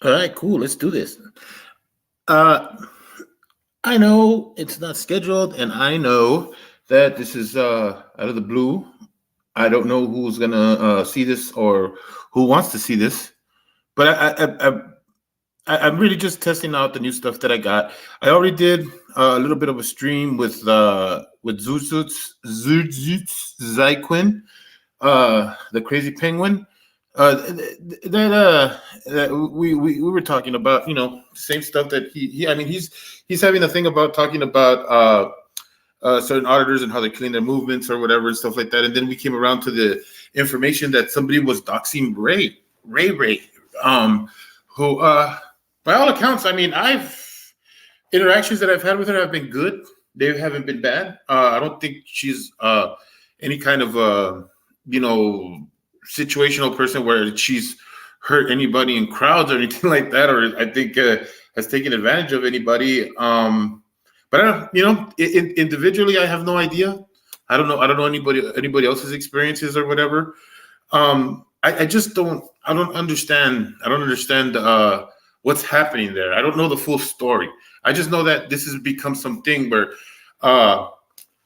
All right, cool. Let's do this. Uh, I know it's not scheduled, and I know that this is out of the blue. I don't know who's gonna see this or who wants to see this, but I'm really just testing out the new stuff that I got. I already did a little bit of a stream with Zuzutz Zyquin, the crazy penguin. That we were talking about, same stuff that I mean, he's having a thing about talking about certain auditors and how they clean their movements or whatever and stuff like that. And then we came around to the information that somebody was doxing Ray, um, who, by all accounts, I mean, I've interactions that I've had with her have been good. They haven't been bad. I don't think she's any kind of you know situational person where she's hurt anybody in crowds or anything like that, or I think has taken advantage of anybody. But I don't, individually, I have no idea. I don't know. I don't know anybody else's experiences or whatever. I just don't. I don't understand. I don't understand what's happening there. I don't know the full story. I just know that this has become something where uh,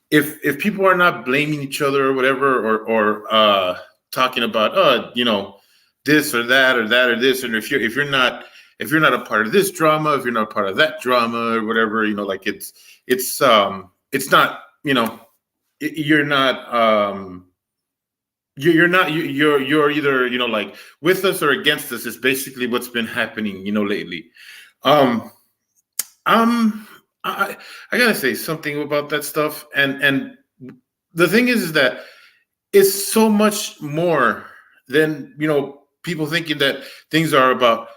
if people are not blaming each other or whatever, or talking about this or that or this, and if you're not a part of this drama, if you're not a part of that drama or whatever, like it's not, you're not you're not you're either like with us or against us is basically what's been happening lately. um um I gotta say something about that stuff, and the thing is that it's so much more than people thinking that things are about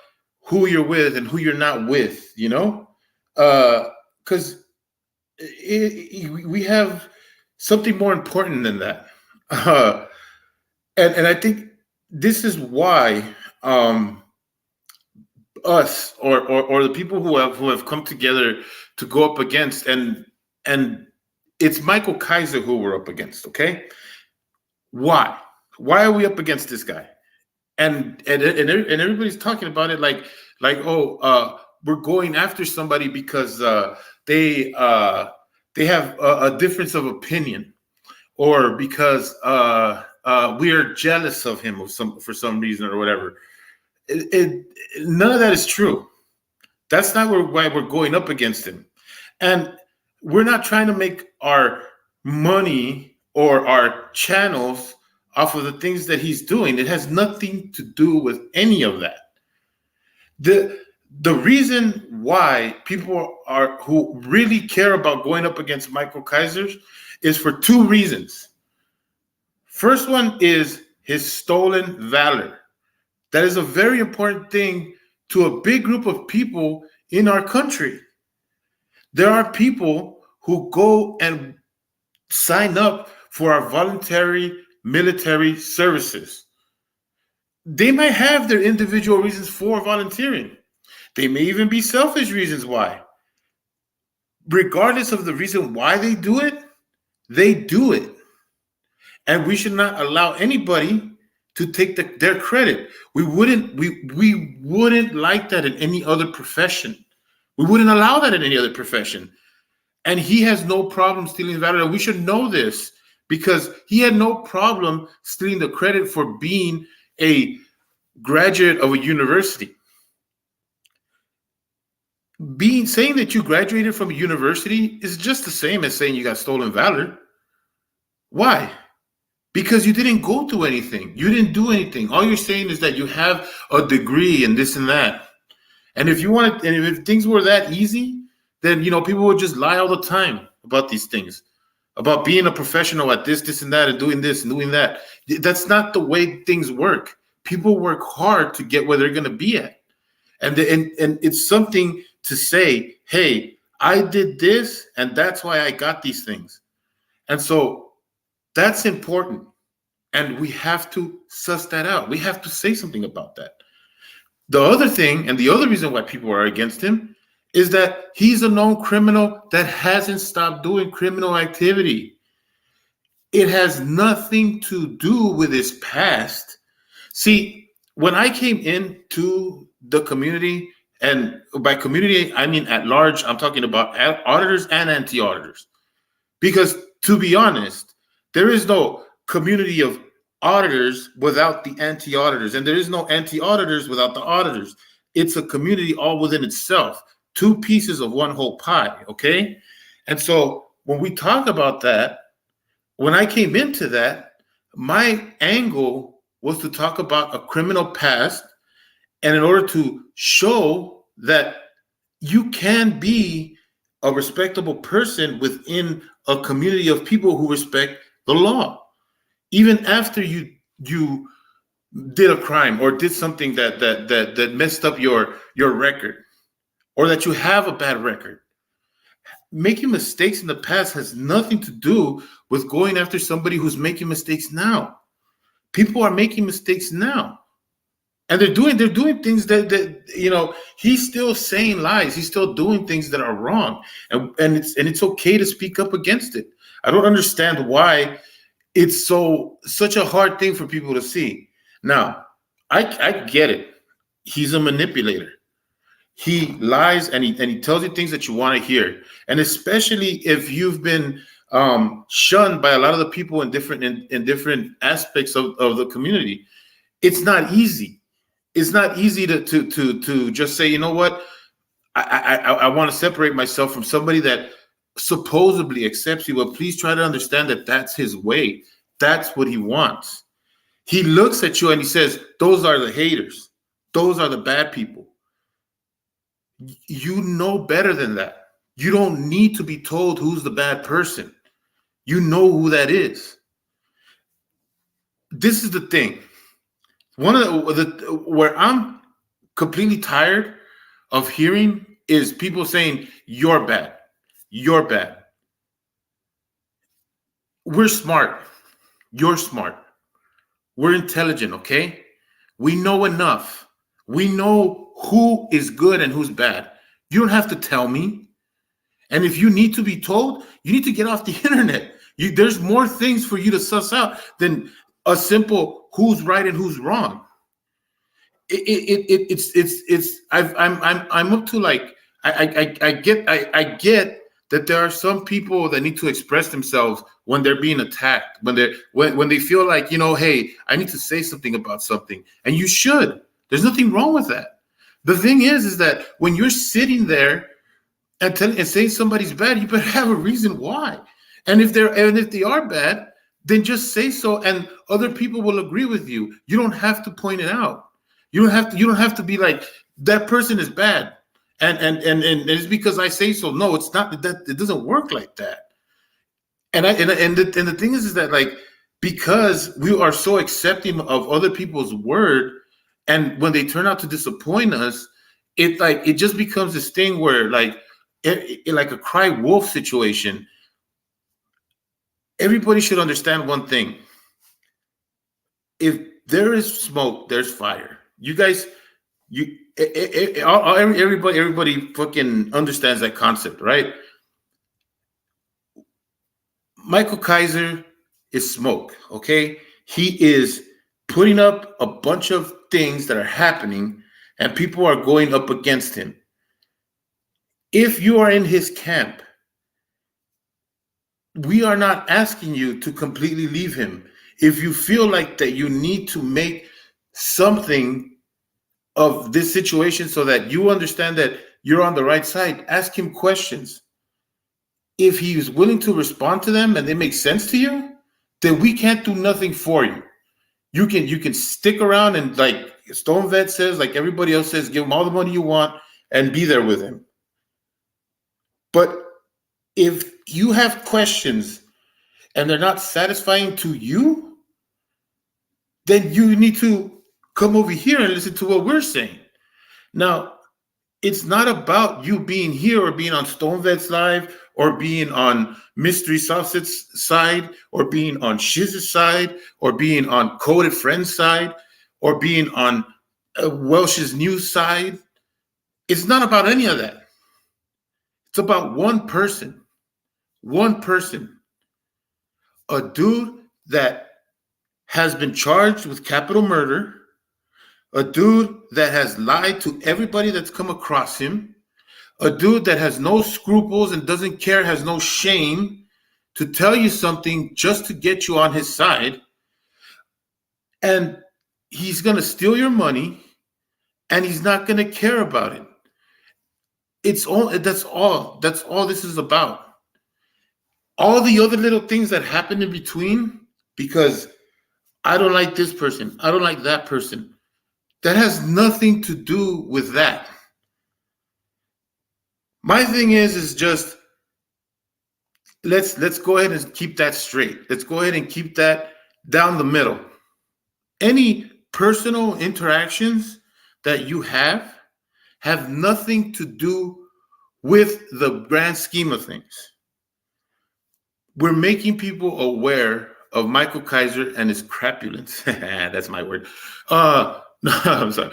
who you're with and who you're not with, because we have something more important than that. uh, and I think this is why um, us or the people who have come together to go up against, and it's Michael Kaiser who we're up against. Okay, why are we up against this guy? And everybody's talking about it like, oh, we're going after somebody because they they have a difference of opinion, or because we are jealous of him for some reason or whatever. It, none of that is true. That's not why we're going up against him, and we're not trying to make our money or our channels off of the things that he's doing. It has nothing to do with any of that. The reason why people are who really care about going up against Michael Kaiser is for two reasons. First one is his stolen valor. That is a very important thing to a big group of people in our country. There are people who go and sign up for our voluntary military services. They might have their individual reasons for volunteering. They may even be selfish reasons why. Regardless of the reason why they do it, they do it. And we should not allow anybody to take their credit. We wouldn't like that in any other profession. We wouldn't allow that in any other profession. And he has no problem stealing valor. We should know this because he had no problem stealing the credit for being a graduate of a university. Saying that you graduated from a university is just the same as saying you got stolen valor. Why? Because you didn't go through anything. You didn't do anything. All you're saying is that you have a degree and this and that. And if you want, and if things were that easy, then people would just lie all the time about these things, about being a professional at this and that, and doing this and doing that. That's not the way things work. People work hard to get where they're going to be at, and it's something to say, hey, I did this, and that's why I got these things, and so that's important, and we have to suss that out. We have to say something about that. The other thing, and the other reason why people are against him, is that he's a known criminal that hasn't stopped doing criminal activity. It has nothing to do with his past. See, when I came into the community, and by community, I mean at large, I'm talking about auditors and anti-auditors. Because to be honest, there is no community of auditors without the anti-auditors, and there is no anti-auditors without the auditors. It's a community all within itself, two pieces of one whole pie, okay? And so when we talk about that, when I came into that, my angle was to talk about a criminal past, and in order to show that you can be a respectable person within a community of people who respect the law, even after you did a crime or did something that messed up your record, or that you have a bad record. Making mistakes in the past has nothing to do with going after somebody who's making mistakes now. People are making mistakes now. And they're doing things that he's still saying lies. He's still doing things that are wrong. And it's okay to speak up against it. I don't understand why it's such a hard thing for people to see. Now, I get it. He's a manipulator. He lies and he tells you things that you want to hear. And especially if you've been shunned by a lot of the people in different aspects of the community, it's not easy. It's not easy to just say, you know what, I want to separate myself from somebody that supposedly accepts you, but please try to understand that that's his way. That's what he wants. He looks at you and he says, those are the haters. Those are the bad people. You know better than that. You don't need to be told who's the bad person. You know who that is. This is the thing. One of the where I'm completely tired of hearing is people saying, you're bad. You're bad. We're smart. You're smart. We're intelligent, okay? We know enough. We know who is good and who's bad. You don't have to tell me. And if you need to be told, you need to get off the internet. There's more things for you to suss out than a simple who's right and who's wrong. I'm up to like I get that there are some people that need to express themselves when they're being attacked, when they feel like, hey, I need to say something about something, and you should. There's nothing wrong with that. The thing is that when you're sitting there and saying somebody's bad, you better have a reason why. And if they are bad, then just say so, and other people will agree with you. You don't have to point it out. You don't have to be like, that person is bad, and it's because I say so. No, it's not that. It doesn't work like that. And the thing is that, like, because we are so accepting of other people's word, and when they turn out to disappoint us, it just becomes this thing where like like a cry wolf situation. Everybody should understand one thing. If there is smoke, there's fire. You guys, everybody fucking understands that concept, right? Michael Kaiser is smoke, okay? He is putting up a bunch of things that are happening, and people are going up against him. If you are in his camp, we are not asking you to completely leave him. If you feel like that you need to make something of this situation so that you understand that you're on the right side, ask him questions. If he is willing to respond to them and they make sense to you, then we can't do nothing for you. You can stick around and, like Stone Vet says, like everybody else says, give him all the money you want and be there with him. But if you have questions and they're not satisfying to you, then you need to come over here and listen to what we're saying. Now, it's not about you being here or being on Stone Vet's live or being on Mystery Sausage side or being on Shiz's side or being on Coded Friends side or being on Welsh's News side. It's not about any of that. It's about one person, a dude that has been charged with capital murder, a dude that has lied to everybody that's come across him, a dude that has no scruples and doesn't care, has no shame to tell you something just to get you on his side. And he's going to steal your money and he's not going to care about it. That's all this is about. All the other little things that happen in between, because I don't like this person, I don't like that person, that has nothing to do with that. My thing is just let's go ahead and keep that straight. Let's go ahead and keep that down the middle. Any personal interactions that you have nothing to do with the grand scheme of things. We're making people aware of Michael Kaiser and his crapulence. That's my word. No, I'm sorry.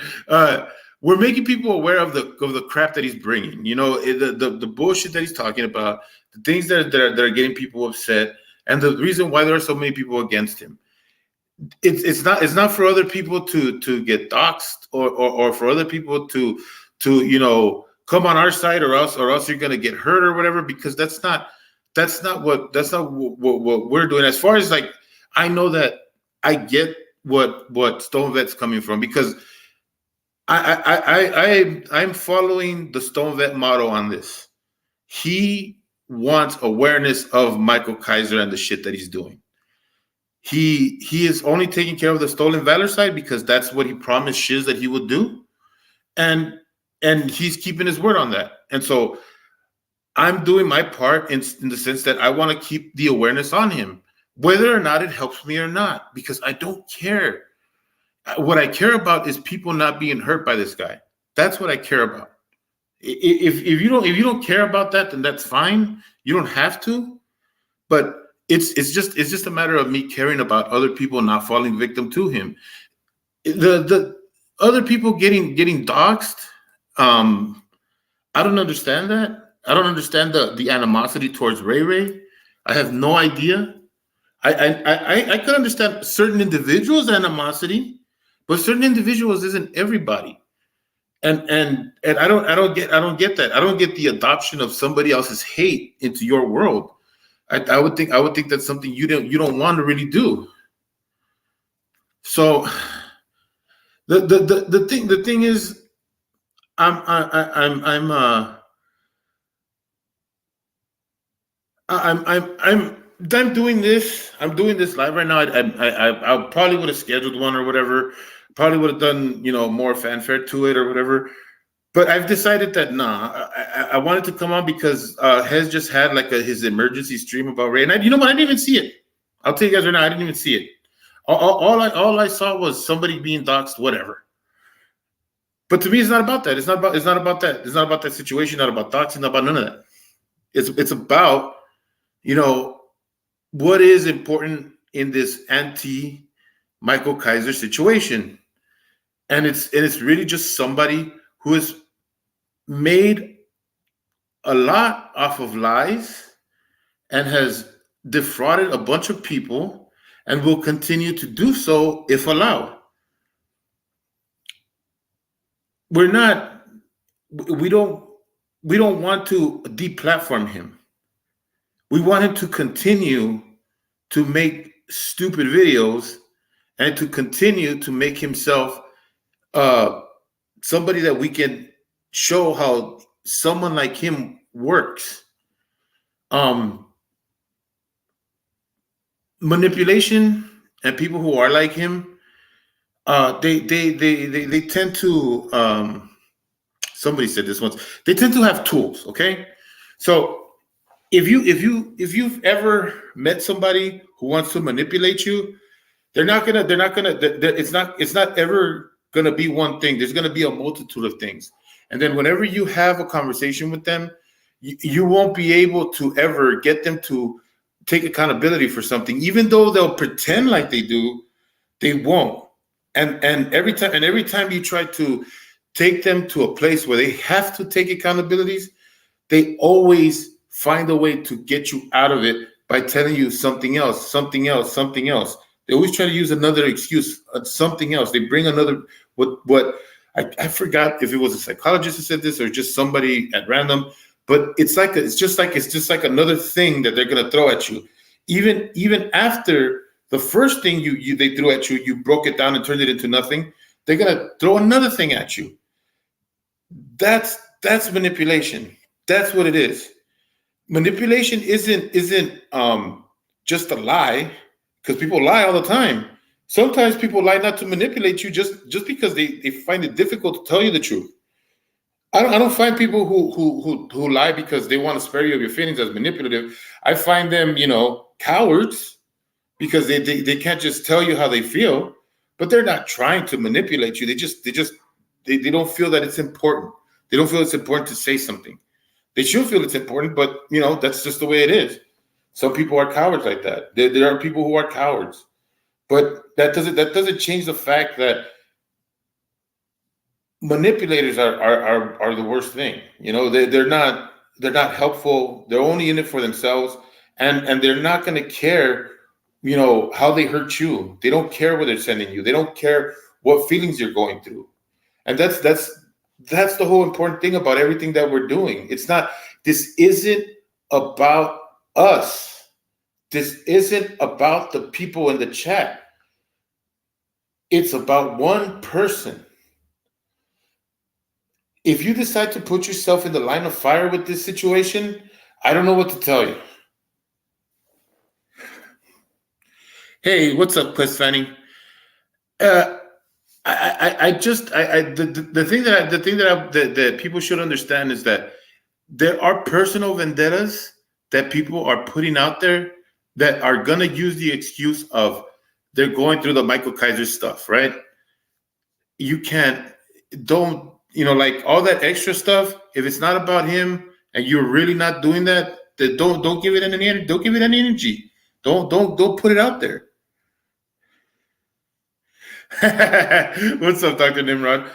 We're making people aware of the crap that he's bringing. You know, the bullshit that he's talking about, the things that are getting people upset, and the reason why there are so many people against him. It's not for other people to get doxxed or for other people to come on our side or else you're gonna get hurt or whatever, because that's not what we're doing. As far as like, I know that I get what Stone Vet's coming from, because I'm following the Stone Vet model on this. He wants awareness of Michael Kaiser and the shit that he's doing. He is only taking care of the stolen valor side because that's what he promised Shiz that he would do, and he's keeping his word on that. And so I'm doing my part in the sense that I want to keep the awareness on him, whether or not it helps me or not, because I don't care. What I care about is people not being hurt by this guy. That's what I care about. If you don't care about that, then that's fine. You don't have to, but it's just a matter of me caring about other people not falling victim to him. The other people getting doxxed. I don't understand that. I don't understand the animosity towards Ray Ray. I have no idea. I could understand certain individuals' animosity, but certain individuals isn't everybody. And I don't get that. I don't get the adoption of somebody else's hate into your world. I would think that's something you don't want to really do. So the thing is, I'm doing this. I'm doing this live right now. I probably would have scheduled one or whatever. Probably would have done more fanfare to it or whatever. But I've decided that I wanted to come on because Hez just had like his emergency stream about Ray, and I didn't even see it. I'll tell you guys right now, I didn't even see it. All I saw was somebody being doxxed, whatever. But to me, it's not about that. It's not about that. It's not about that situation. Not about doxing. Not about none of that. It's about what is important in this anti-Michael Kaiser situation, and it's really just somebody who has made a lot off of lies and has defrauded a bunch of people and will continue to do so if allowed. We don't want to deplatform him. We want him to continue to make stupid videos and to continue to make himself somebody that we can show how someone like him works. Manipulation and people who are like him, they tend to somebody said this once, they tend to have tools. Okay, so if you've ever met somebody who wants to manipulate you, it's not ever gonna be one thing. There's gonna be a multitude of things. And then whenever you have a conversation with them, you won't be able to ever get them to take accountability for something. Even though they'll pretend like they do, they won't. And every time you try to take them to a place where they have to take accountabilities, they always find a way to get you out of it by telling you something else. They always try to use another excuse, something else. They bring another What I forgot if it was a psychologist who said this or just somebody at random, but it's just like another thing that they're gonna throw at you, even after the first thing they threw at you, you broke it down and turned it into nothing. They're gonna throw another thing at you. That's manipulation. That's what it is. Manipulation isn't just a lie, because people lie all the time. Sometimes people lie not to manipulate you, just because they find it difficult to tell you the truth. I don't find people who lie because they want to spare you of your feelings as manipulative. I find them, cowards, because they can't just tell you how they feel, but they're not trying to manipulate you. They don't feel that it's important. They don't feel it's important to say something. They should feel it's important, but that's just the way it is. Some people are cowards like that. There are people who are cowards, but that doesn't change the fact that manipulators are the worst thing. They're not helpful. They're only in it for themselves, and they're not going to care how they hurt you. They don't care where they're sending you. They don't care what feelings you're going through. And that's the whole important thing about everything that we're doing. This isn't about us. This isn't about the people in the chat. It's about one person. If you decide to put yourself in the line of fire with this situation, I don't know what to tell you. Hey, what's up, Quest Fanny? The thing that people should understand is that there are personal vendettas that people are putting out there that are gonna use the excuse of they're going through the Michael Kaiser stuff, right? Like all that extra stuff. If it's not about him and you're really not doing that, then don't give it any energy. Don't give it any energy. Don't put it out there. What's up, Dr. Nimrod?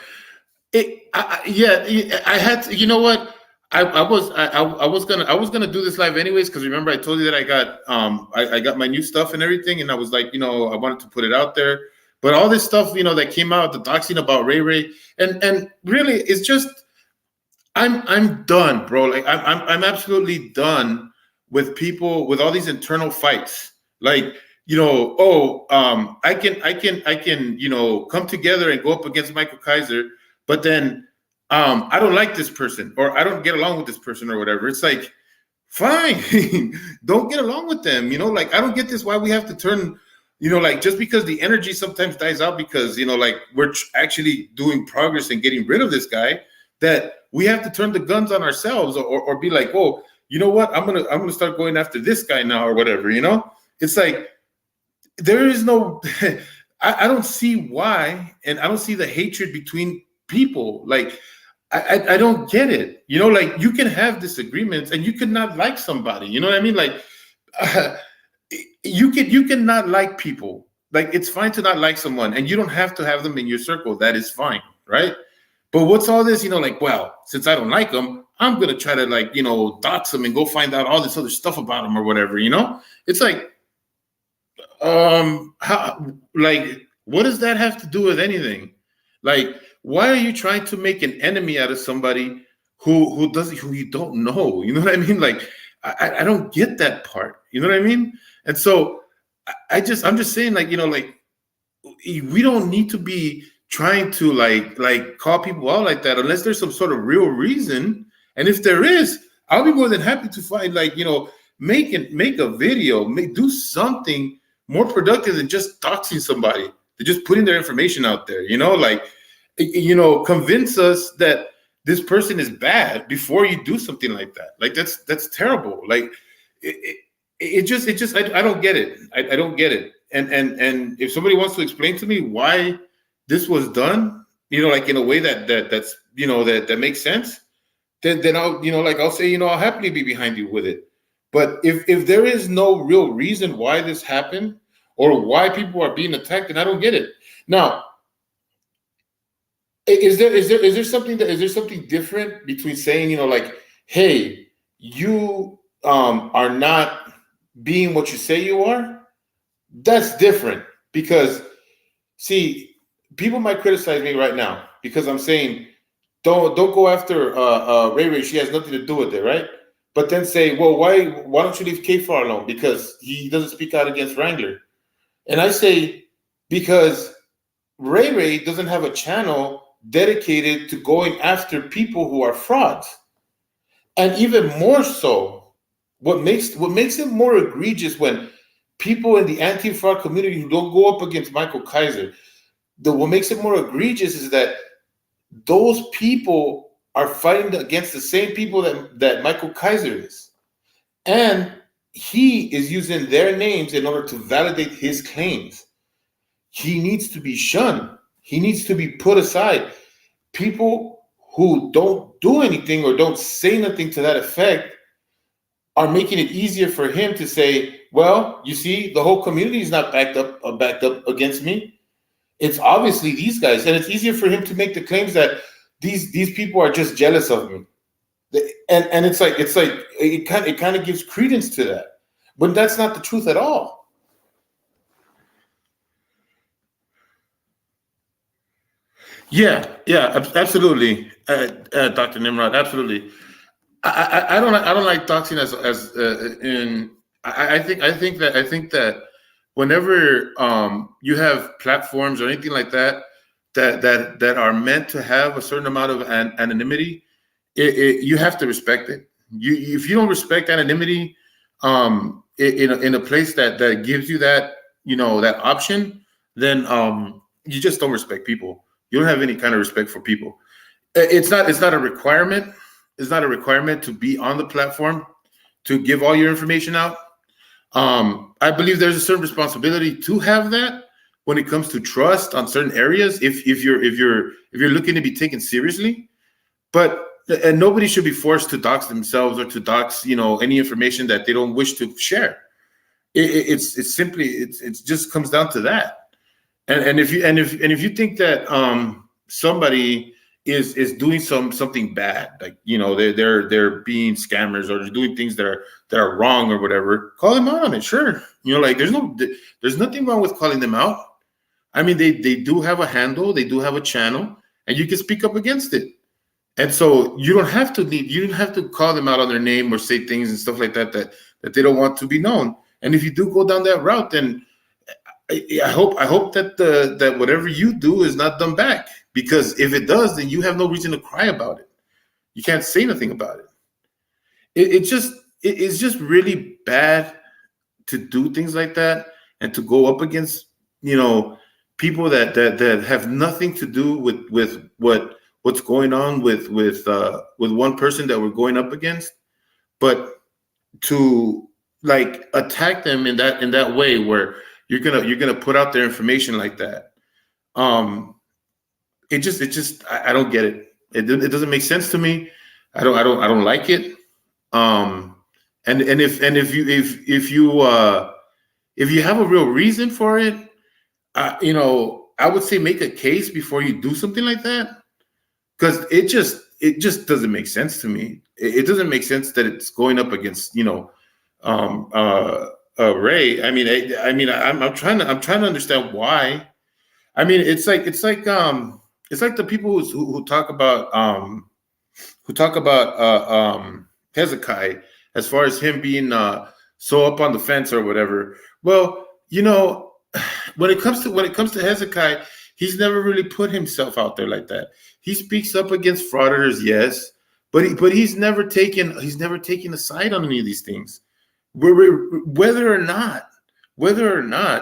I had to, you know what? I was gonna do this live anyways, because remember I told you that I got my new stuff and everything, and I was like, I wanted to put it out there. But all this stuff, that came out, the doxing about Ray, and really, it's just I'm done, bro. Like I'm absolutely done with people with all these internal fights. Like, I can come together and go up against Michael Kaiser, but then I don't like this person, or I don't get along with this person, or whatever. It's like, fine, don't get along with them. Like, I don't get this, why we have to turn, like, just because the energy sometimes dies out because, like, we're actually doing progress and getting rid of this guy, that we have to turn the guns on ourselves, or be like, oh, you know what? I'm gonna start going after this guy now, or whatever. It's like, there is no, I don't see why, and I don't see the hatred between people. Like, I don't get it. Like, you can have disagreements and you can not like somebody. You know what I mean? Like, you can not like people. Like, it's fine to not like someone, and you don't have to have them in your circle. That is fine, right? But what's all this? Like, well, since I don't like them, I'm gonna try to, like, dox them and go find out all this other stuff about them or whatever. It's like, what does that have to do with anything? Like, why are you trying to make an enemy out of somebody who you don't know? You know what I mean? Like, I don't get that part. You know what I mean? And so I'm just saying, like, like, we don't need to be trying to like call people out like that unless there's some sort of real reason. And if there is, I'll be more than happy to find, like, make a video, do something more productive than just doxing somebody. They're just putting their information out there, like, convince us that this person is bad before you do something like that. Like, that's terrible. Like, it just I don't get it. I don't get it. And if somebody wants to explain to me why this was done, like, in a way that's that makes sense, then I'll, I'll say, I'll happily be behind you with it. But if there is no real reason why this happened or why people are being attacked, then I don't get it. Now, is there something different between saying, like, hey, you are not being what you say you are? That's different, because, see, people might criticize me right now because I'm saying don't go after Ray Ray. She has nothing to do with it, right? But then say, well, why don't you leave Kfar alone? Because he doesn't speak out against Wrangler. And I say because Ray Ray doesn't have a channel dedicated to going after people who are frauds. And even more so, what makes it more egregious when people in the anti-fraud community who don't go up against Michael Kaiser, what makes it more egregious is that those people are fighting against the same people that Michael Kaiser is. And he is using their names in order to validate his claims. He needs to be shunned. He needs to be put aside. People who don't do anything or don't say nothing to that effect are making it easier for him to say, well, you see, the whole community is not backed up against me. It's obviously these guys. And it's easier for him to make the claims that these people are just jealous of me. And it's like it kind of gives credence to that. But that's not the truth at all. Yeah, absolutely, Dr. Nimrod, absolutely. I don't like doxing as in. I think that whenever you have platforms or anything like that that are meant to have a certain amount of anonymity, you have to respect it. If you don't respect anonymity, in a place that gives you that that option, then you just don't respect people. You don't have any kind of respect for people. It's not a requirement. It's not a requirement to be on the platform to give all your information out. I believe there's a certain responsibility to have that when it comes to trust on certain areas. If you're looking to be taken seriously, but and nobody should be forced to dox themselves or to dox any information that they don't wish to share. It's simply it's just comes down to that. And if you think that somebody is doing something bad, like they're being scammers or they're doing things that are wrong or whatever, call them out on it. Sure, like there's nothing wrong with calling them out. I mean, they do have a handle, they do have a channel, and you can speak up against it. And so you don't have to call them out on their name or say things and stuff like that they don't want to be known. And if you do go down that route, then I hope that whatever you do is not done back, because if it does, then you have no reason to cry about it. You can't say nothing about it. It's just really bad to do things like that and to go up against people that have nothing to do with what's going on with one person that we're going up against, but to like attack them in that way where you're gonna put out their information like that. I don't get it. It doesn't make sense to me. I don't like it. And if you have a real reason for it, I would say make a case before you do something like that, because it just doesn't make sense to me. It doesn't make sense that it's going up against Ray. I'm trying to understand why. I mean, it's like the people who talk about Hezekiah, as far as him being so up on the fence or whatever. Well, when it comes to Hezekiah, he's never really put himself out there like that. He speaks up against frauditors, yes, but he's never taken a side on any of these things. Whether or not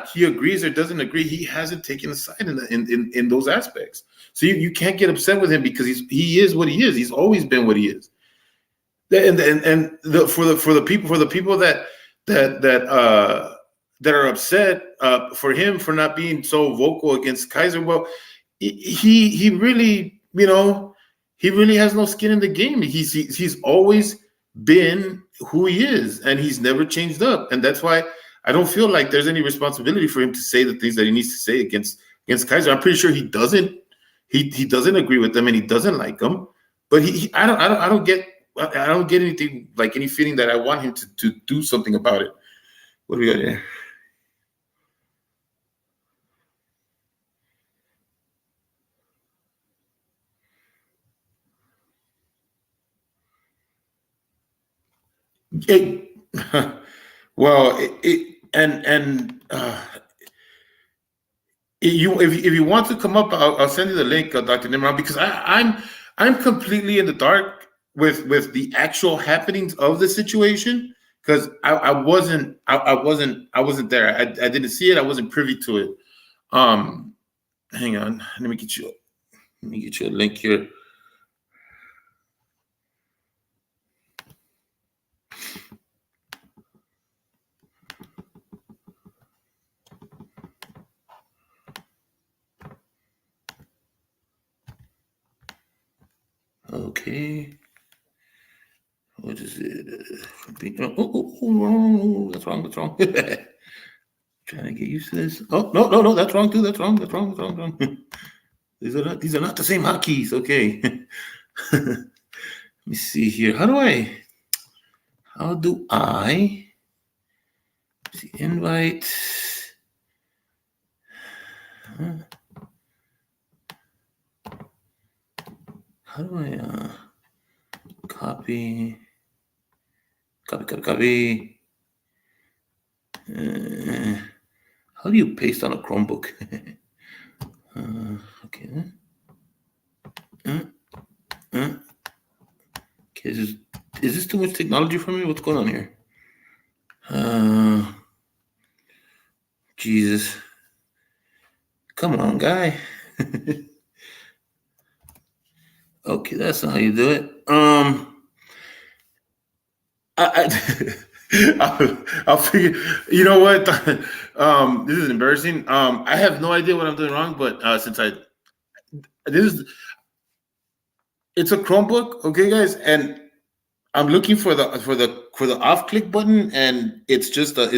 he agrees or doesn't agree, he hasn't taken a side in those aspects. So you can't get upset with him because he is what he is. He's always been what he is. For the people that are upset for him for not being so vocal against Kaiser, well, he really he really has no skin in the game. He's always been who he is, and he's never changed up, and that's why I don't feel like there's any responsibility for him to say the things that he needs to say against Kaiser. I'm pretty sure he doesn't. He doesn't agree with them, and he doesn't like them. But I don't get anything, like any feeling that I want him to do something about it. What do we got here? It, well, you if you want to come up, I'll send you the link, Dr. Nimrod, because I'm completely in the dark with the actual happenings of the situation because I wasn't there. I didn't see it. I wasn't privy to it. Um, Hang on. Let me get you a link here. Okay. What is it? Oh, that's wrong. That's wrong. Trying to get used to this. Oh, no. That's wrong too. That's wrong. That's wrong. That's wrong. These are not the same hotkeys. Okay. Let me see here. How do I see invite? How do I copy? How do you paste on a Chromebook? Okay. Okay, is this too much technology for me? What's going on here? Jesus. Come on, guy. Okay, that's not how you do it. I'll figure. You know what? This is embarrassing. I have no idea what I'm doing wrong, but it's a Chromebook, okay, guys, and I'm looking for the off click button, and it's just a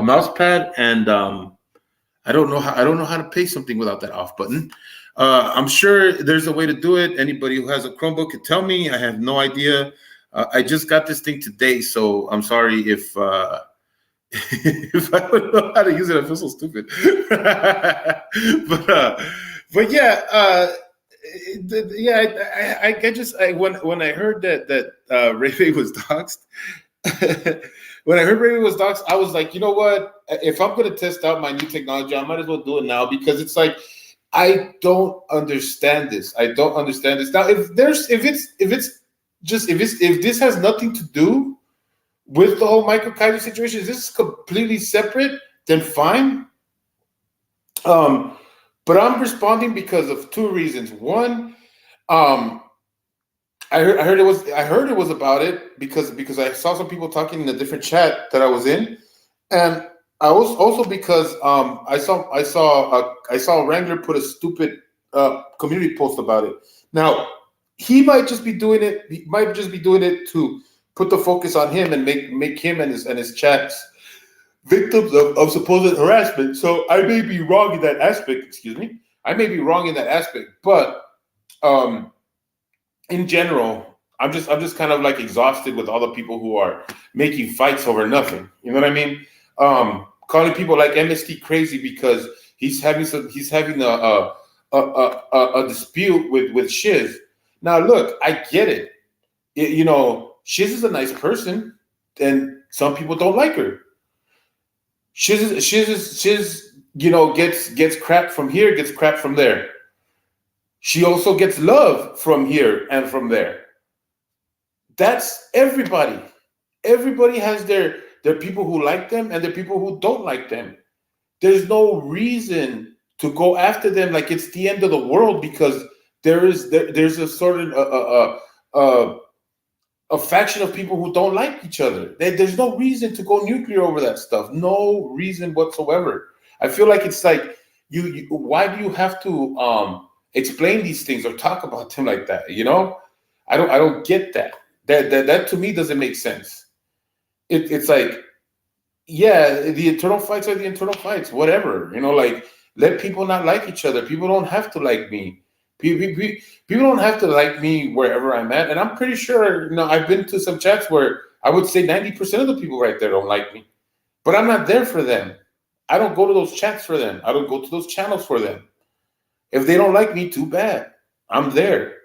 mouse pad, and I don't know how to pay something without that off button. I'm sure there's a way to do it. Anybody who has a Chromebook can tell me. I have no idea. I just got this thing today, so I'm sorry if if I don't know how to use it. I feel so stupid. But yeah, when I heard that Ray Ray was doxxed. When I heard Ray Ray was doxxed, I was like, you know what? If I'm going to test out my new technology, I might as well do it now because it's like I don't understand this. I don't understand this now. If this has nothing to do with the whole Michael Kaiser situation, if this is completely separate, then fine. But I'm responding because of two reasons. One, I heard it was about it because I saw some people talking in a different chat that I was in, and I was also because I saw Wrangler put a stupid community post about it. Now he might just be doing it. He might just be doing it to put the focus on him and make him and his chats victims of supposed harassment. So I may be wrong in that aspect. Excuse me. I may be wrong in that aspect, but in general, I'm just kind of like exhausted with all the people who are making fights over nothing. You know what I mean? Calling people like MST crazy because he's having a dispute with Shiz. Now look, I get it. You know, Shiz is a nice person, and some people don't like her. Shiz you know, gets crap from here, gets crap from there. She also gets love from here and from there. That's everybody. Everybody has their people who like them and their people who don't like them. There's no reason to go after them like it's the end of the world because there's a sort of a faction of people who don't like each other. There's no reason to go nuclear over that stuff. No reason whatsoever. I feel like it's like you why do you have to explain these things or talk about them like that? You know, I don't get that. That to me doesn't make sense. It's like, yeah, the internal fights are the internal fights. Whatever, you know, like let people not like each other. People don't have to like me. People don't have to like me wherever I'm at. And I'm pretty sure, you know, I've been to some chats where I would say 90% of the people right there don't like me. But I'm not there for them. I don't go to those chats for them. I don't go to those channels for them. If they don't like me, too bad. I'm there.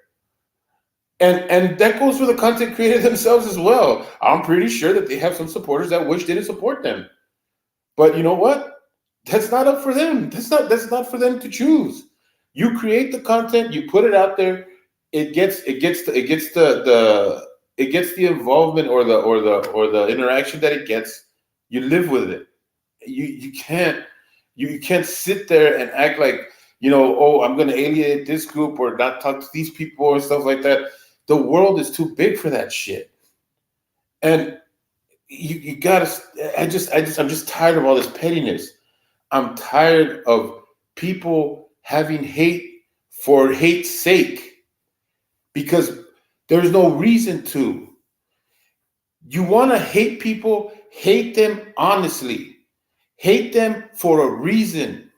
And that goes for the content creator themselves as well. I'm pretty sure that they have some supporters that wish they didn't support them. But you know what? That's not up for them. That's not for them to choose. You create the content, you put it out there, it gets the involvement or the interaction that it gets. You live with it. You can't sit there and act like, oh, I'm going to alienate this group or not talk to these people or stuff like that. The world is too big for that shit. And you gotta. I'm just tired of all this pettiness. I'm tired of people having hate for hate's sake because there's no reason to. You want to hate people, hate them honestly. Hate them for a reason.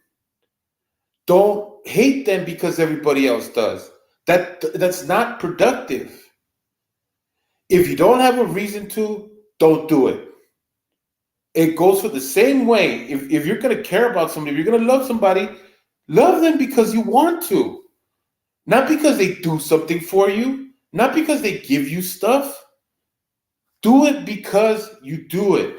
Don't hate them because everybody else does. That's not productive. If you don't have a reason to, don't do it. It goes for the same way. If you're going to care about somebody, if you're going to love somebody, love them because you want to. Not because they do something for you. Not because they give you stuff. Do it because you do it.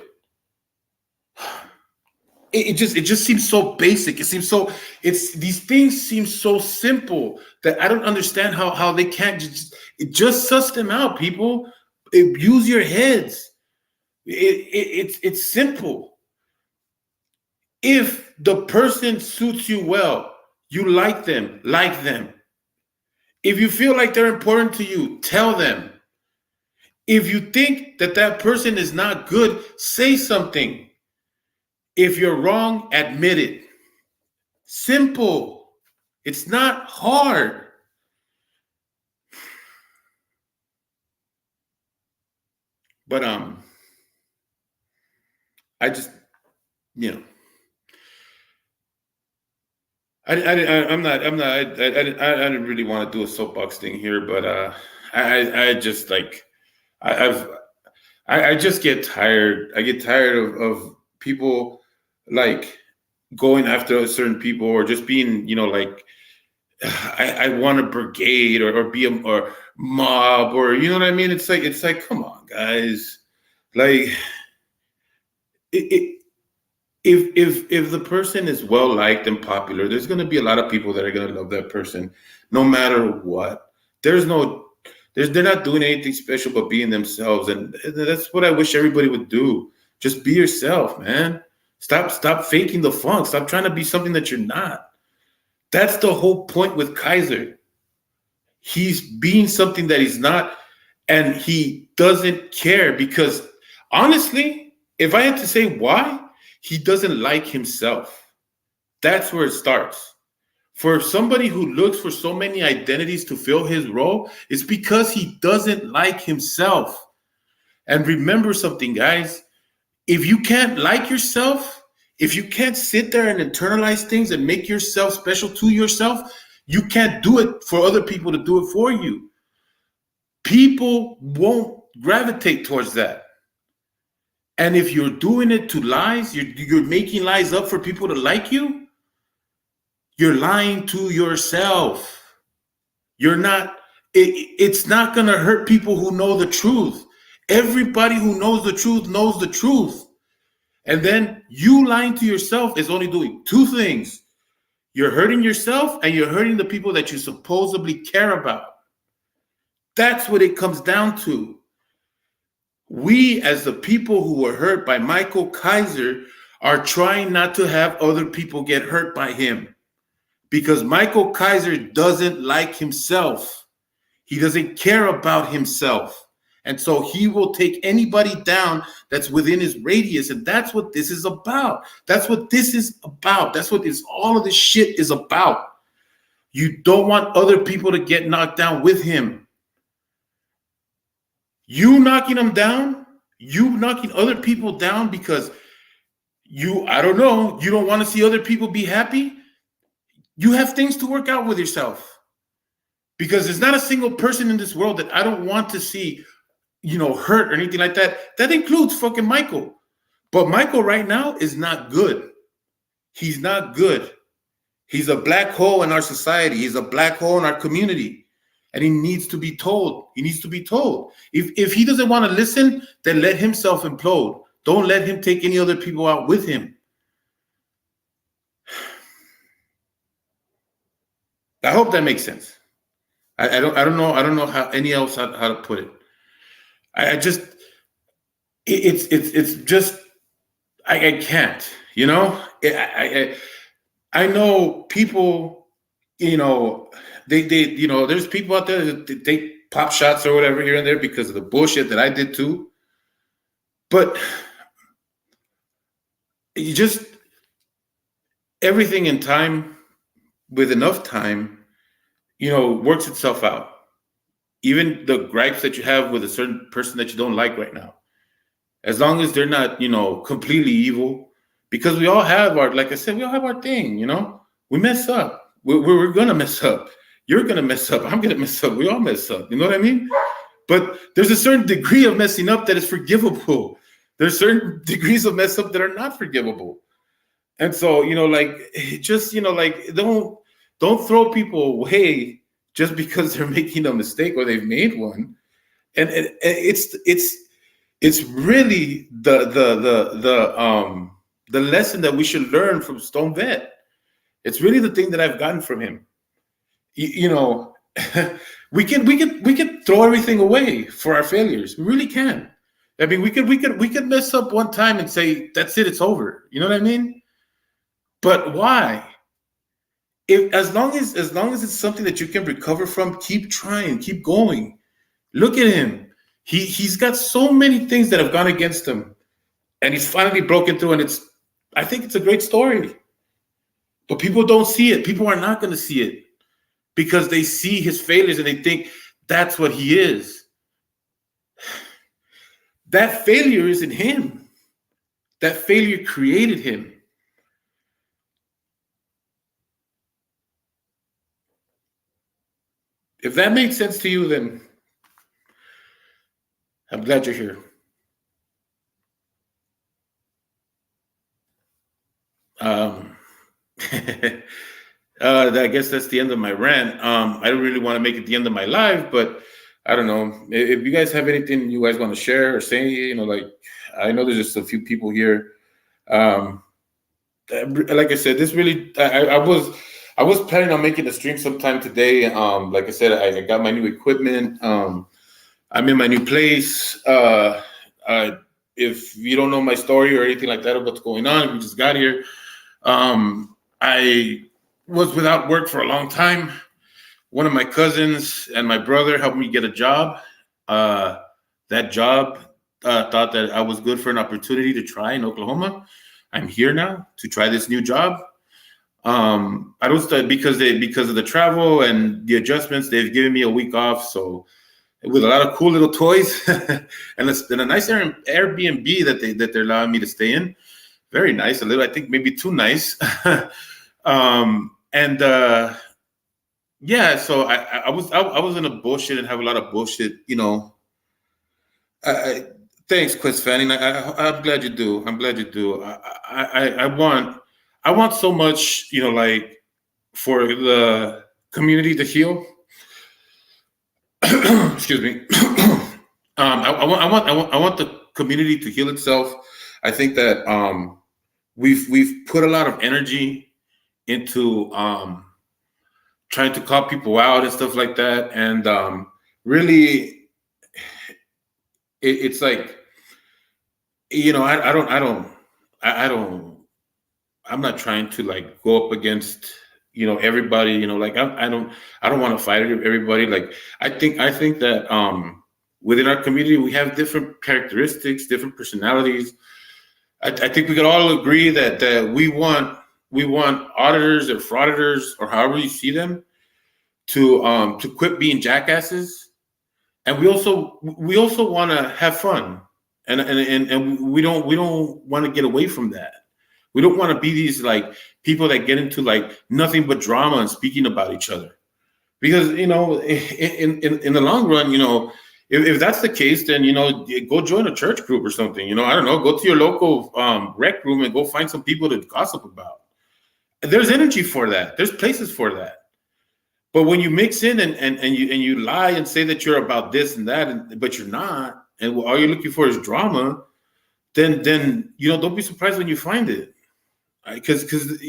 It just seems so basic. These things seem so simple that I don't understand how they can't just suss them out, people. Use your heads. It's simple. If the person suits you well, you like them. If you feel like they're important to you, tell them. If you think that person is not good, say something. If you're wrong, admit it. Simple. It's not hard. But I just, I didn't really want to do a soapbox thing here, but I just like, I just get tired. I get tired of people like going after certain people or just being, like I want a brigade or be or mob or you know what I mean. It's like come on, guys. Like if the person is well liked and popular, there's going to be a lot of people that are going to love that person, no matter what. They're not doing anything special but being themselves, and that's what I wish everybody would do. Just be yourself, man. Stop faking the funk. Stop trying to be something that you're not. That's the whole point with Kaiser. He's being something that he's not, and he doesn't care because, honestly, if I had to say why, he doesn't like himself. That's where it starts. For somebody who looks for so many identities to fill his role, it's because he doesn't like himself. And remember something, guys. If you can't like yourself, if you can't sit there and internalize things and make yourself special to yourself, you can't do it for other people to do it for you. People won't gravitate towards that. And if you're doing it to lies, you're making lies up for people to like you, you're lying to yourself. You're not, it's not going to hurt people who know the truth. Everybody who knows the truth knows the truth. And then you lying to yourself is only doing two things. You're hurting yourself and you're hurting the people that you supposedly care about. That's what it comes down to. We, as the people who were hurt by Michael Kaiser, are trying not to have other people get hurt by him. Because Michael Kaiser doesn't like himself. He doesn't care about himself. And so he will take anybody down that's within his radius. And that's what this is about. That's what this is about. That's what all of this shit is about. You don't want other people to get knocked down with him. You knocking them down, you knocking other people down because I don't know, you don't want to see other people be happy. You have things to work out with yourself. Because there's not a single person in this world that I don't want to see hurt or anything like that. That includes fucking Michael. But Michael right now is not good. He's not good. He's a black hole in our society. He's a black hole in our community. and he needs to be told. He needs to be told. If he doesn't want to listen, then let himself implode. Don't let him take any other people out with him. I hope that makes sense. I don't know how any else how to put it. I just it's just I can't, you know. I know people, you know, they you know, there's people out there that they pop shots or whatever here and there because of the bullshit that I did too. But you just everything in time, with enough time, you know, works itself out. Even the gripes that you have with a certain person that you don't like right now, as long as they're not, you know, completely evil, because we all have our, like I said, we all have our thing, you know, we mess up. We're going to mess up. You're going to mess up. I'm going to mess up. We all mess up. You know what I mean? But there's a certain degree of messing up that is forgivable. There's certain degrees of mess up that are not forgivable. And so, you know, like, just, you know, like, don't throw people away just because they're making a mistake or they've made one. And it's really the lesson that we should learn from Stone Vet. It's really the thing that I've gotten from him. You know, we can throw everything away for our failures. We really can. I mean, we could mess up one time and say, that's it, it's over. You know what I mean? But why? If as long as it's something that you can recover from, keep trying, keep going. Look at him. He's got so many things that have gone against him, and he's finally broken through. And I think it's a great story. But people don't see it. People are not going to see it because they see his failures and they think that's what he is. That failure isn't him. That failure created him. If that makes sense to you, then I'm glad you're here. I guess that's the end of my rant. I don't really want to make it the end of my life, but I don't know. If you guys have anything you guys want to share or say, you know, like, I know there's just a few people here. Like I said, this really, I was planning on making a stream sometime today. Like I said, I got my new equipment. I'm in my new place. If you don't know my story or anything like that of what's going on, we just got here. I was without work for a long time. One of my cousins and my brother helped me get a job. That job thought that I was good for an opportunity to try in Oklahoma. I'm here now to try this new job. I don't start because of the travel and the adjustments. They've given me a week off, so with a lot of cool little toys and a nice Airbnb that they're allowing me to stay in. Very nice, a little, I think maybe too nice. Yeah, so I was in a bullshit and have a lot of bullshit, you know. Thanks, Quest Fanning. I'm glad you do. I'm glad you do. I want so much, you know, like, for the community to heal. Excuse me. I want the community to heal itself. I think that we've put a lot of energy into trying to call people out and stuff like that, and really, it's like, you know, I'm not trying to, like, go up against, you know, everybody, you know, like, I don't want to fight everybody. Like, I think that within our community we have different characteristics, different personalities. I think we can all agree that we want auditors or frauditors, or however you see them, to quit being jackasses, and we also want to have fun, and we don't want to get away from that. We don't want to be these, like, people that get into, like, nothing but drama and speaking about each other, because, you know, in the long run, you know, if that's the case, then, you know, go join a church group or something. You know, I don't know, go to your local rec room and go find some people to gossip about. There's energy for that. There's places for that. But when you mix in and you lie and say that you're about this and that, but you're not, and all you're looking for is drama, then don't be surprised when you find it, because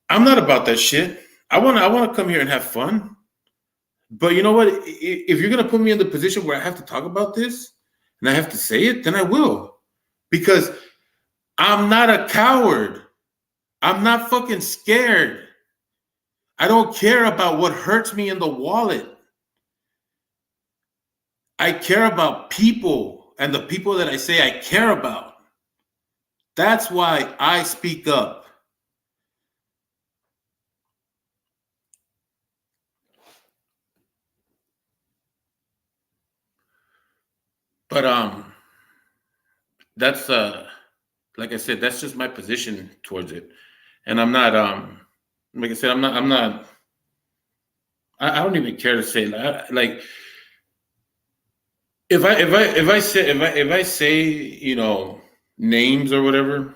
I'm not about that shit. I want to come here and have fun. But you know what? If you're gonna put me in the position where I have to talk about this and I have to say it, then I will, because I'm not a coward. I'm not fucking scared. I don't care about what hurts me in the wallet. I care about people and the people that I say I care about. That's why I speak up. But that's like I said, that's just my position towards it. And I'm not like I said, I'm not I don't even care to say like if I say names or whatever,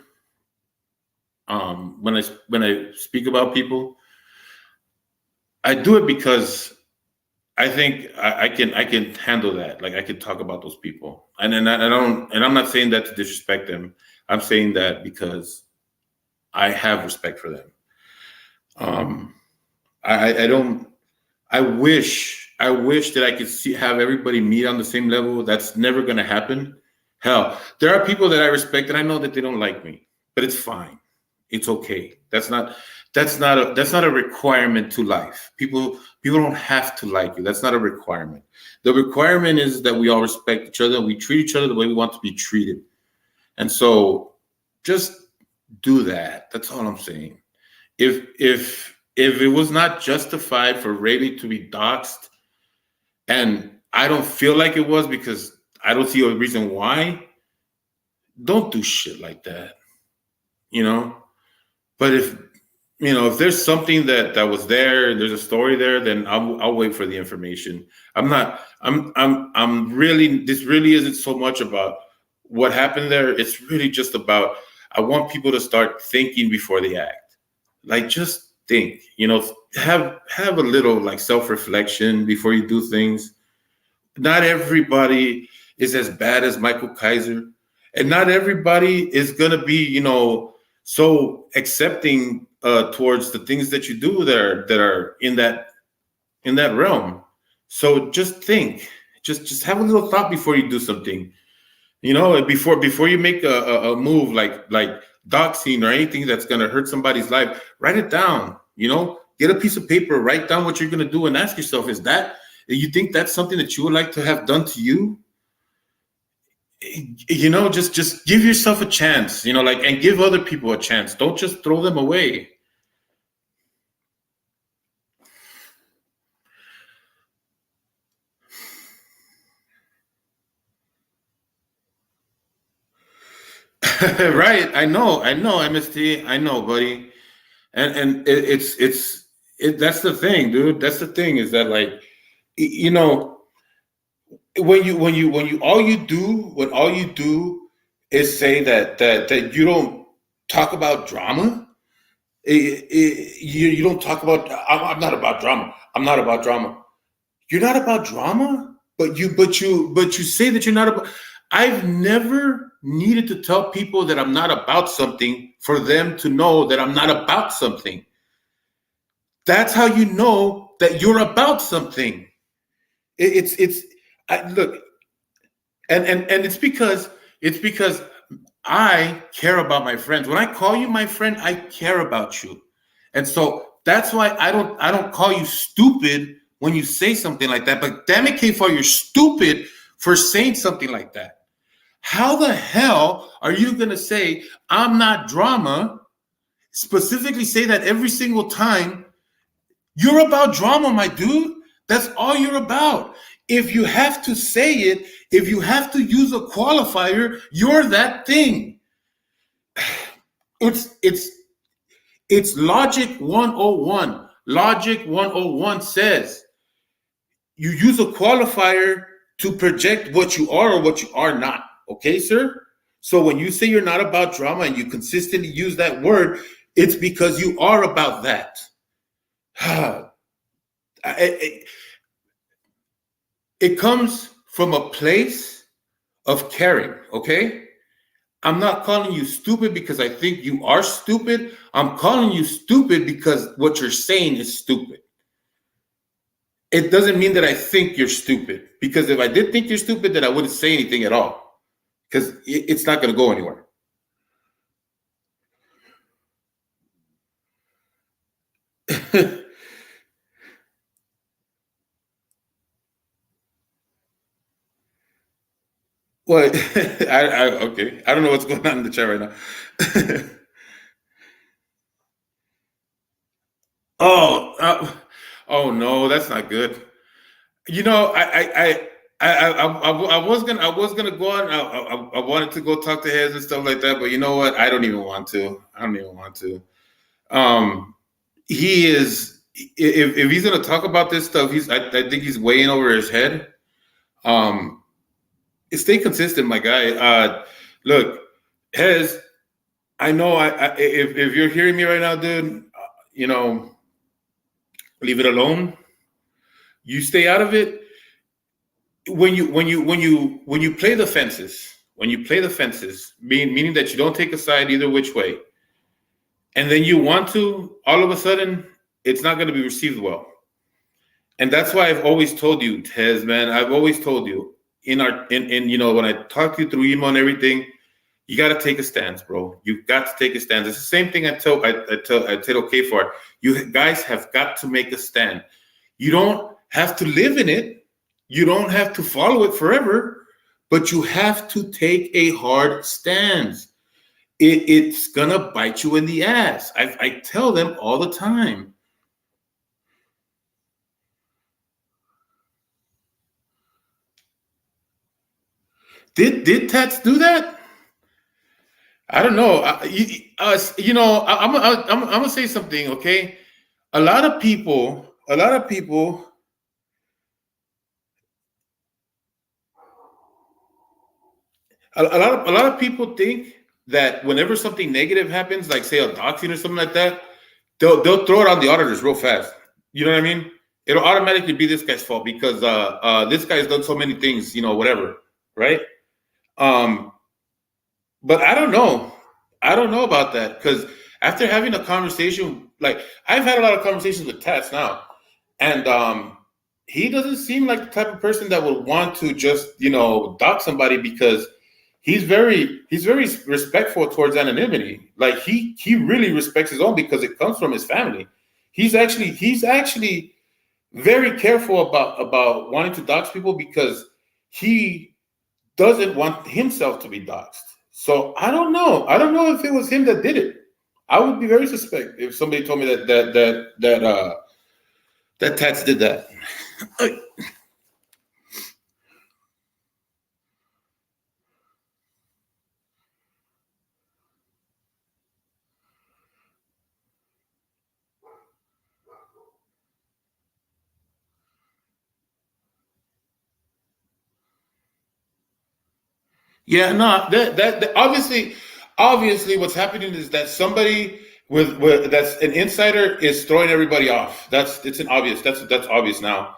when I speak about people, I do it because I think I can handle that. Like I can talk about those people, and then I don't, and I'm not saying that to disrespect them. I'm saying that because I have respect for them. Um, I don't. I wish that I could have everybody meet on the same level. That's never going to happen. Hell, there are people that I respect and I know that they don't like me, but it's fine. It's okay. That's not a requirement to life. People don't have to like you. That's not a requirement. The requirement is that we all respect each other and we treat each other the way we want to be treated. And so just do that. That's all I'm saying. If it was not justified for Rayleigh to be doxxed, and I don't feel like it was because I don't see a reason why, don't do shit like that. You know? But if there's something that was there, there's a story there, then I'll wait for the information. I'm really, this really isn't so much about what happened there. It's really just about, I want people to start thinking before they act. Like, just think, have a little like self-reflection before you do things. Not everybody is as bad as Michael Kaiser, and not everybody is gonna be, so accepting towards the things that you do that are in that realm. So just think, just have a little thought before you do something. Before you make a move like doxing or anything that's gonna hurt somebody's life, write it down. Get a piece of paper, write down what you're gonna do, and ask yourself: you think that's something that you would like to have done to you? Just give yourself a chance, and give other people a chance. Don't just throw them away. Right. I know, MST. I know, buddy. And that's the thing, dude. That's the thing, is that, like, when all you do is say that you don't talk about drama. You don't talk about, I'm not about drama. I'm not about drama. You're not about drama, but you say that you're not about. I've never needed to tell people that I'm not about something for them to know that I'm not about something. That's how you know that you're about something. Look, and it's because I care about my friends. When I call you my friend, I care about you. And so that's why I don't call you stupid when you say something like that. But damn it, K4, you're stupid for saying something like that. How the hell are you going to say I'm not drama, specifically say that every single time? You're about drama, my dude. That's all you're about. If you have to say it, if you have to use a qualifier, you're that thing. It's Logic 101. Logic 101 says you use a qualifier to project what you are or what you are not. Okay, sir? So when you say you're not about drama and you consistently use that word, it's because you are about that. I, it comes from a place of caring, okay? I'm not calling you stupid because I think you are stupid. I'm calling you stupid because what you're saying is stupid. It doesn't mean that I think you're stupid, because if I did think you're stupid, then I wouldn't say anything at all, because it's not going to go anywhere. What? Okay. I don't know what's going on in the chat right now. Oh, oh no, that's not good. You know, I was gonna go on. I wanted to go talk to Hez and stuff like that, but you know what? I don't even want to. I don't even want to. Um, he is. If he's gonna talk about this stuff, I think he's way in over his head. Um, stay consistent, my guy. Look, Hez, I know. If you're hearing me right now, dude, you know, leave it alone. You stay out of it. When you play the fences, meaning that you don't take a side either which way, and then you want to, all of a sudden, it's not going to be received well. And that's why I've always told you, Tez, man, I've always told you in when I talk you through email and everything, you got to take a stance, bro. You've got to take a stance. It's the same thing I tell okay for. You guys have got to make a stand. You don't have to live in it. You don't have to follow it forever, but you have to take a hard stance. It's gonna bite you in the ass. I tell them all the time. Did Tats do that? I don't know. I'm gonna say something. Okay, a lot of people, a lot of people think that whenever something negative happens, like say a doxing or something like that, they'll throw it on the auditors real fast. You know what I mean? It'll automatically be this guy's fault because this guy's done so many things, whatever, right? Um, but I don't know. I don't know about that because after having a conversation, like I've had a lot of conversations with Tats now, and he doesn't seem like the type of person that would want to just dox somebody because he's very respectful towards anonymity. Like he really respects his own because it comes from his family. He's actually very careful about wanting to dox people because he doesn't want himself to be doxed. So I don't know. I don't know if it was him that did it. I would be very suspect if somebody told me that Tats did that. Yeah, no, that obviously what's happening is that somebody with that's an insider is throwing everybody off. It's an obvious. That's obvious now.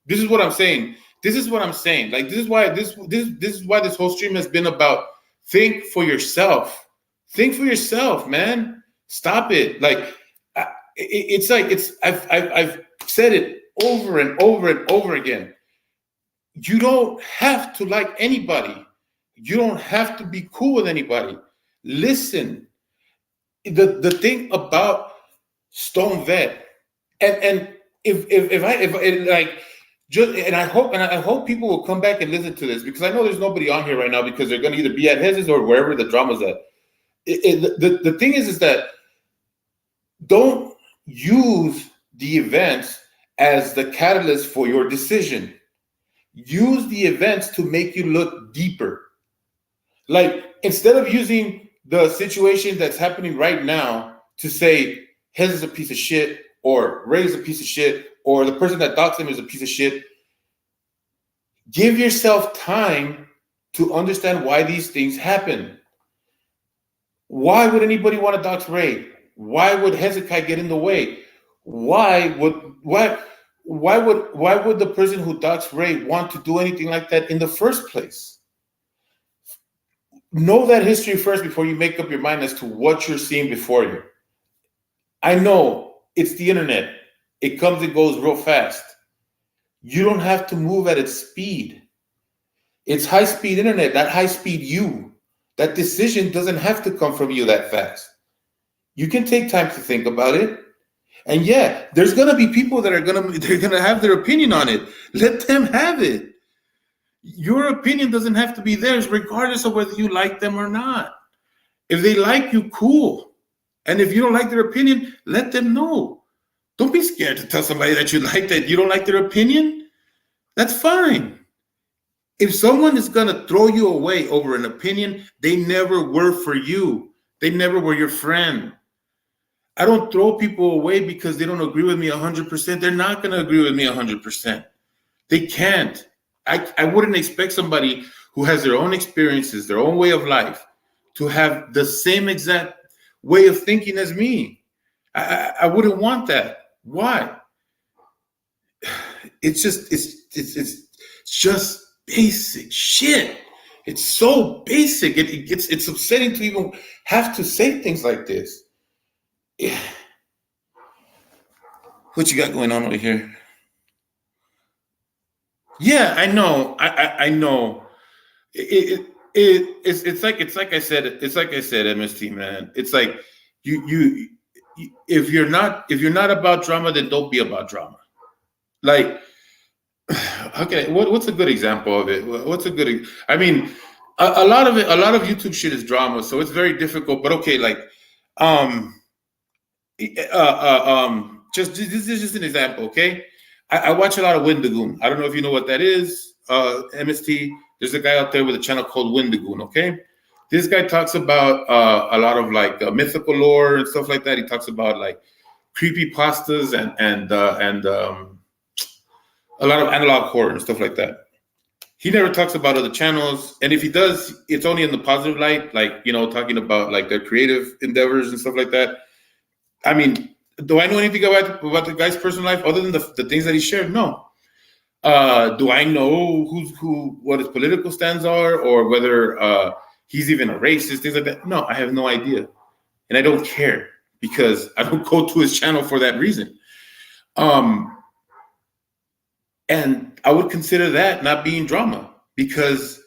This is what I'm saying. This is what I'm saying. Like this is why this whole stream has been about think for yourself. Think for yourself, man. Stop it. Like it's like I've said it over and over and over again. You don't have to like anybody. You don't have to be cool with anybody. Listen, the thing about Stone Vet, and if like just and I hope people will come back and listen to this because I know there's nobody on here right now because they're going to either be at Hez's or wherever the drama's at. The thing is that don't use the events as the catalyst for your decision. Use the events to make you look deeper. Like instead of using the situation that's happening right now to say Hez is a piece of shit or Ray is a piece of shit or the person that doxed him is a piece of shit, give yourself time to understand why these things happen. Why would anybody want to dox Ray? Why would Hezekiah get in the way? why would the person who docs Ray want to do anything like that in the first place? Know that history first before you make up your mind as to what you're seeing before you. I know it's the internet. It comes and goes real fast. You don't have to move at its speed. It's high-speed internet, not high-speed you. That decision doesn't have to come from you that fast. You can take time to think about it. And yeah, there's gonna be people that they're gonna have their opinion on it. Let them have it. Your opinion doesn't have to be theirs, regardless of whether you like them or not. If they like you, cool. And if you don't like their opinion, let them know. Don't be scared to tell somebody that you don't like their opinion. That's fine. If someone is gonna throw you away over an opinion, they never were for you. They never were your friend. I don't throw people away because they don't agree with me 100%. They're not going to agree with me 100%. They can't. I wouldn't expect somebody who has their own experiences, their own way of life, to have the same exact way of thinking as me. I wouldn't want that. Why? It's just basic shit. It's so basic. It's upsetting to even have to say things like this. Yeah. What you got going on over here? Yeah, I know. I know. It's like I said. It's like I said, MST man. It's like you if you're not about drama, then don't be about drama. Like, okay, what's a good example of it? What's a good? I mean, a lot of YouTube shit is drama, so it's very difficult. But okay, like, just this is just an example, okay? I watch a lot of Wendigoon. I don't know if you know what that is, MST. There's a guy out there with a channel called Wendigoon, okay? This guy talks about a lot of like mythical lore and stuff like that. He talks about like creepy pastas and a lot of analog horror and stuff like that. He never talks about other channels, and if he does, it's only in the positive light, like, you know, talking about like their creative endeavors and stuff like that. I mean, do I know anything about the guy's personal life other than the things that he shared? No. Do I know what his political stands are, or whether he's even a racist, things like that? No, I have no idea, and I don't care because I don't go to his channel for that reason. And I would consider that not being drama, because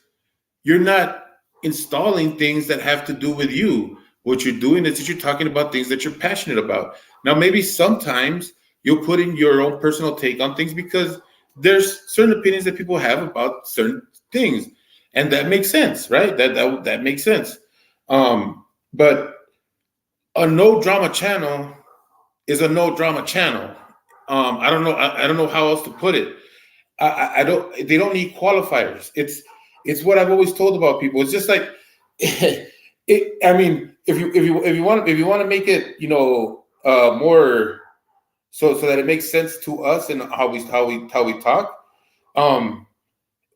you're not installing things that have to do with you. What you're doing is that you're talking about things that you're passionate about. Now, maybe sometimes you'll put in your own personal take on things because there's certain opinions that people have about certain things, and that makes sense, right? That makes sense. But a no drama channel is a no drama channel. I don't know how else to put it. I don't. They don't need qualifiers. It's what I've always told about people. It's just like, I mean, if you want to make it, you know, more so that it makes sense to us and how we talk.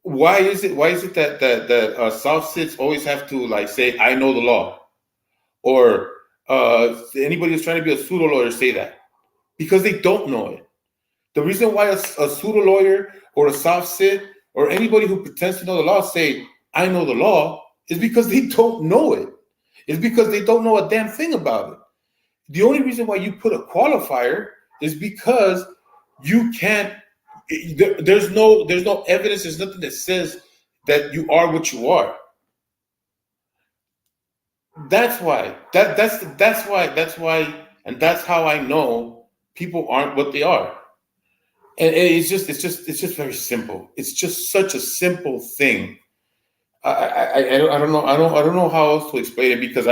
Why is it that soft sits always have to like say I know the law, or anybody who's trying to be a pseudo lawyer say that? Because they don't know it. The reason why a pseudo lawyer or a soft sit or anybody who pretends to know the law say I know the law is because they don't know it. It's because they don't know a damn thing about it. The only reason why you put a qualifier is because you can't. There's no evidence. There's nothing that says that you are what you are. That's why. That's why, and that's how I know people aren't what they are. And it's just very simple. It's just such a simple thing. I don't know how else to explain it, because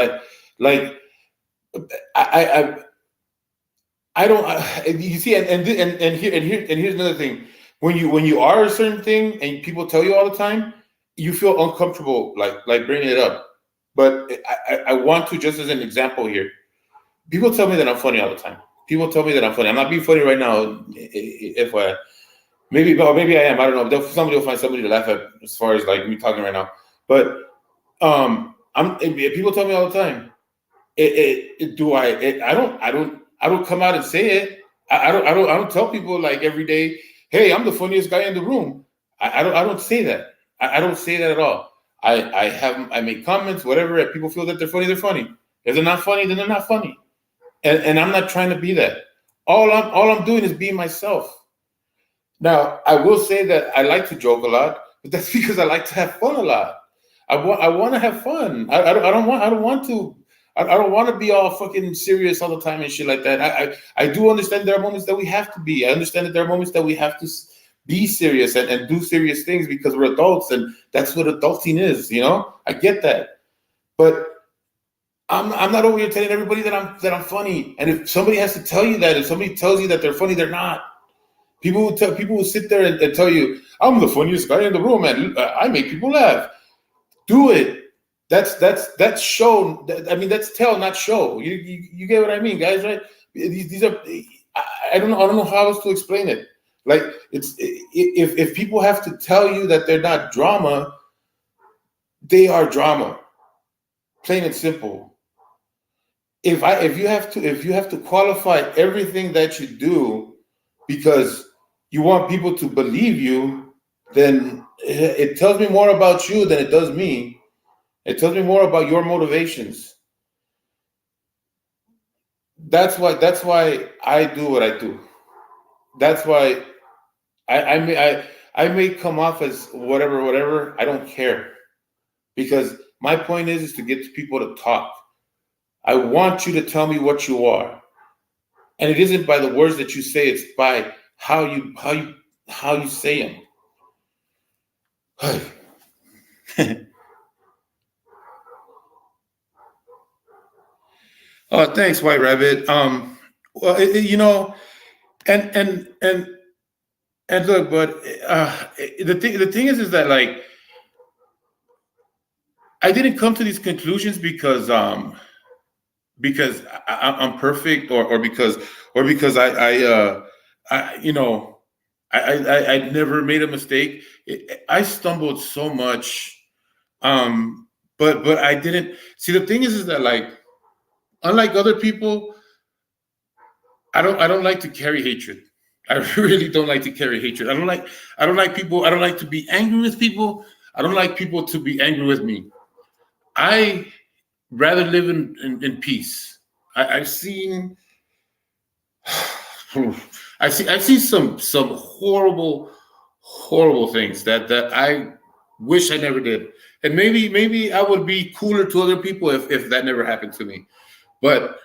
you see, and here's another thing. When you are a certain thing and people tell you all the time, you feel uncomfortable like bringing it up. But I want to, just as an example here, people tell me that I'm funny all the time. People tell me that I'm funny. I'm not being funny right now. If maybe I am. I don't know. Somebody will find somebody to laugh at as far as like me talking right now. But people tell me all the time. I don't come out and say it. I don't tell people like every day, hey, I'm the funniest guy in the room. I don't say that. I don't say that at all. I make comments, whatever. If people feel that they're funny. If they're not funny, then they're not funny. And I'm not trying to be that. All I'm doing is being myself. Now, I will say that I like to joke a lot, but that's because I like to have fun a lot. I want to have fun. I don't want to I don't want to be all fucking serious all the time and shit like that. I do understand there are moments that we have to be. I understand that there are moments that we have to be serious and do serious things because we're adults and that's what adulting is. You know, I get that, but I'm not over here telling everybody that I'm funny. And if somebody has to tell you that, if somebody tells you that they're funny, they're not. People will sit there and tell you, I'm the funniest guy in the room and I make people laugh. Do it. That's show. I mean, that's tell, not show. You get what I mean, guys, right? These are. I don't know how else to explain it. Like it's if people have to tell you that they're not drama, they are drama. Plain and simple. If you have to qualify everything that you do because you want people to believe you, then it tells me more about you than it does me. It tells me more about your motivations. That's why I do what I do. That's why I may come off as whatever. I don't care because my point is to get people to talk. I want you to tell me what you are, and it isn't by the words that you say. It's by how you say them. Oh, thanks, White Rabbit. Well, you know, and and and and look, but the thing is that like I didn't come to these conclusions because I'm perfect or because I you know I never made a mistake. I stumbled so much, um, but I didn't see. The thing is that like unlike other people, I don't like to carry hatred. I really don't like to carry hatred. I don't like people. I don't like to be angry with people. I don't like people to be angry with me. I rather live in peace. I've seen I've seen some horrible things that I wish I never did. And maybe I would be cooler to other people if that never happened to me. But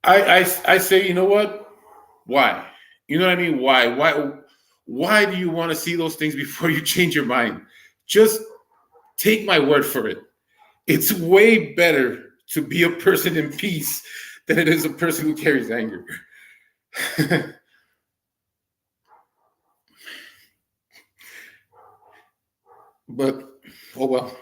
I say, you know what? Why? You know what I mean? Why do you want to see those things before you change your mind? Just take my word for it. It's way better to be a person in peace than it is a person who carries anger. But oh well.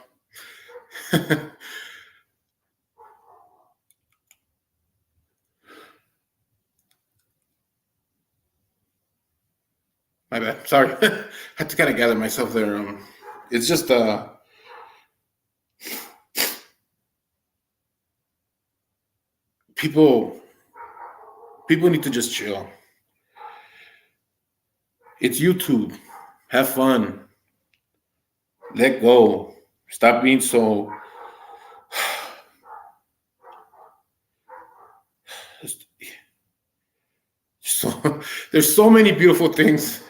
My bad. Sorry. Had to kind of gather myself there. It's just people people need to just chill. It's YouTube. Have fun. Let go. Stop being so there's so many beautiful things.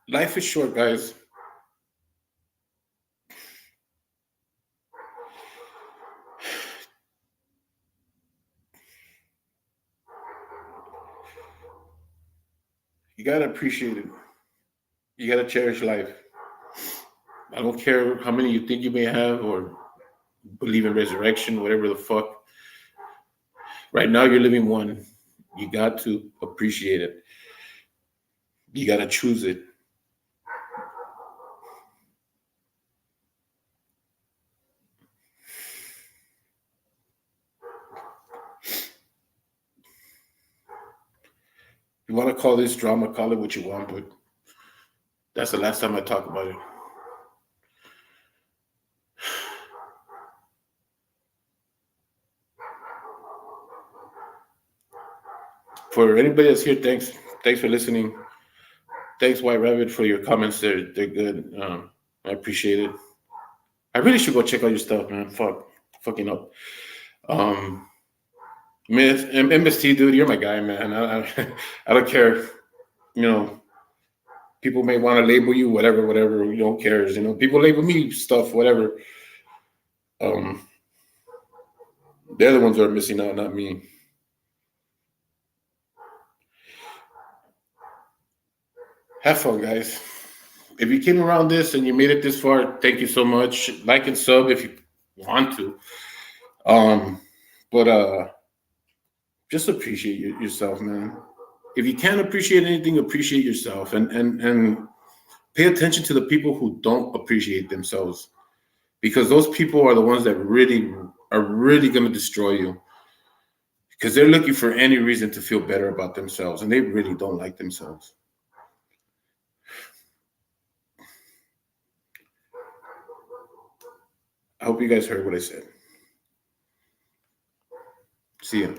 Life is short, guys. You gotta appreciate it. You gotta cherish life. I don't care how many you think you may have or believe in resurrection, whatever the fuck. Right now, you're living one. You got to appreciate it. You got to choose it. You want to call this drama, call it what you want, but That's the last time I talk about it. For anybody that's here, thanks for listening. Thanks, White Rabbit, for your comments. They're good. I appreciate it. I really should go check out your stuff, man. Fucking up. Um, MST, dude, you're my guy, man. I don't care. You know, people may want to label you whatever. You don't care. You know, people label me stuff, whatever. They're the ones that are missing out, not me. Have fun, guys. If you came around this and you made it this far, thank you so much. Like and sub if you want to. But just appreciate yourself, man. If you can't appreciate anything, appreciate yourself, and pay attention to the people who don't appreciate themselves, because those people are the ones that are really going to destroy you, because they're looking for any reason to feel better about themselves, and they really don't like themselves. I hope you guys heard what I said. See ya.